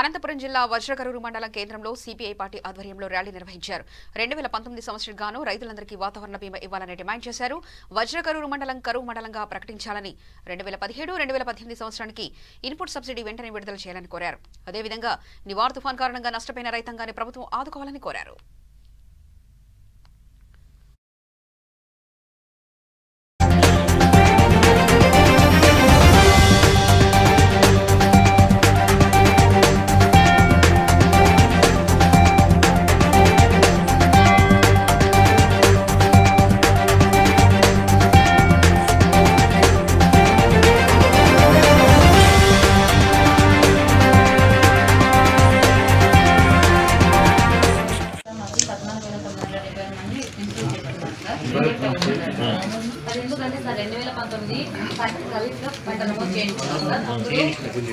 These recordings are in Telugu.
అనంతపురం జిల్లా వజ్రకరూరు మండలం కేంద్రంలో సిపిఐ పార్టీ ఆధ్వర్యంలో ర్యాలీ నిర్వహించారు. 2019 సంవత్సరం గాను రైతులందరికీ వాతావరణ బీమా ఇవ్వాలని డిమాండ్ చేశారు. వజ్రకరూరు మండలం కరువు మండలంగా ప్రకటించాలని 2017-2018 సంవత్సరానికి ఇన్పుట్ సబ్సిడీ వెంటనే విడుదల చేయాలని కోరారు. అదేవిధంగా నివార్ తుఫాన్ కారణంగా నష్టపోయిన రైతాంగాన్ని ప్రభుత్వం ఆదుకోవాలని కోరారు. ఎందుకంటే సార్ 2019 పంట నమోదు చేయించుకున్నాం.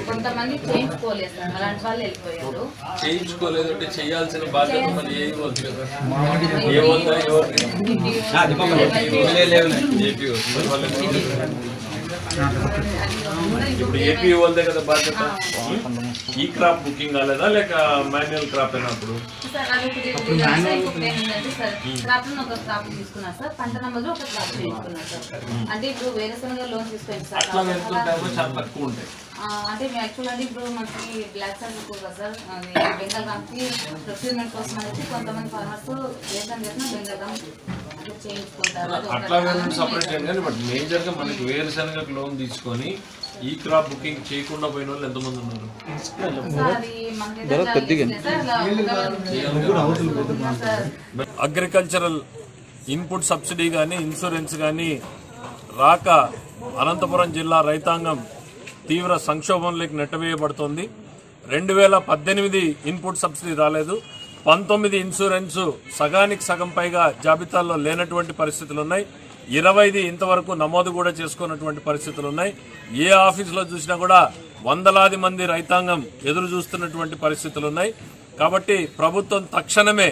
కొంతమంది చేయించుకోలేదు సార్, అలాంటి వాళ్ళు వెళ్ళిపోయారు. చేయించుకోలేదు అంటే చేయాల్సిన బాధ్యత మరి ఇప్పుడు ఏపీ వాళ్ళదే కదా బాధ్యత. ఈ క్రాప్ బుకింగ్ కాలేదా లేక మాన్యువల్ క్రాప్ అయినప్పుడు తీసుకున్నారు సార్, పంట నమోదు ఒక క్రాప్ చేయించుకున్నారు సార్. అంటే ఇప్పుడు వేరుశనగ లోన్ తీసుకొని సార్ అట్లా వెళ్తుంటామో చాలా తక్కువ ఉంటాయి. అంటే యాక్చువల్ అంటే ఇప్పుడు మనకి బ్లాక్ సార్ ఎక్కువ కదా సార్, అది బెంగాల్ గామ్కి ప్రొక్యూర్మెంట్ కోసం అనేది కొంతమంది ఫార్మర్స్ వేసాను చేసిన బెంగాల్ గామ్ చేయించుకుంటారు. అట్లా వేరే సపరేట్ కానీ బట్ మేజర్ గా మనకి వేరుశనగకు లోన్ తీసుకొని ఈ క్రాప్ బుకింగ్ చేయకుండా పోయిన వాళ్ళు ఎంతమంది ఉన్నారు? అగ్రికల్చరల్ ఇన్పుట్ సబ్సిడీ కానీ ఇన్సూరెన్స్ కానీ రాక అనంతపురం జిల్లా రైతాంగం తీవ్ర సంక్షోభంలోకి నెట్టవేయబడుతోంది. 2018 ఇన్పుట్ సబ్సిడీ రాలేదు, 19 ఇన్సూరెన్స్ సగానికి సగం పైగా జాబితాల్లో లేనటువంటి పరిస్థితులు ఉన్నాయి, 20 ఇంతవరకు నమోదు కూడా చేసుకున్నటువంటి పరిస్థితులు ఉన్నాయి. ఏ ఆఫీసులో చూసినా కూడా వందలాది మంది రైతాంగం ఎదురు చూస్తున్నటువంటి పరిస్థితులు ఉన్నాయి. కాబట్టి ప్రభుత్వం తక్షణమే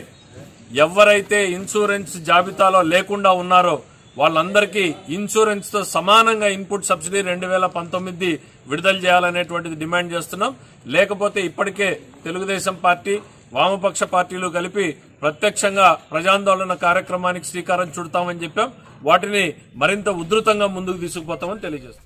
ఎవరైతే ఇన్సూరెన్స్ జాబితాలో లేకుండా ఉన్నారో వాళ్ళందరికీ ఇన్సూరెన్స్ తో సమానంగా ఇన్పుట్ సబ్సిడీ 2019 విడుదల చేయాలనేటువంటిది డిమాండ్ చేస్తున్నాం. లేకపోతే ఇప్పటికే తెలుగుదేశం పార్టీ వామపక్ష పార్టీలు కలిపి ప్రత్యక్షంగా ప్రజాందోళన కార్యక్రమానికి శ్రీకారం చుడతామని చెప్పాం. వాటిని మరింత ఉధృతంగా ముందుకు తీసుకుపోతామని తెలియజేస్తాం.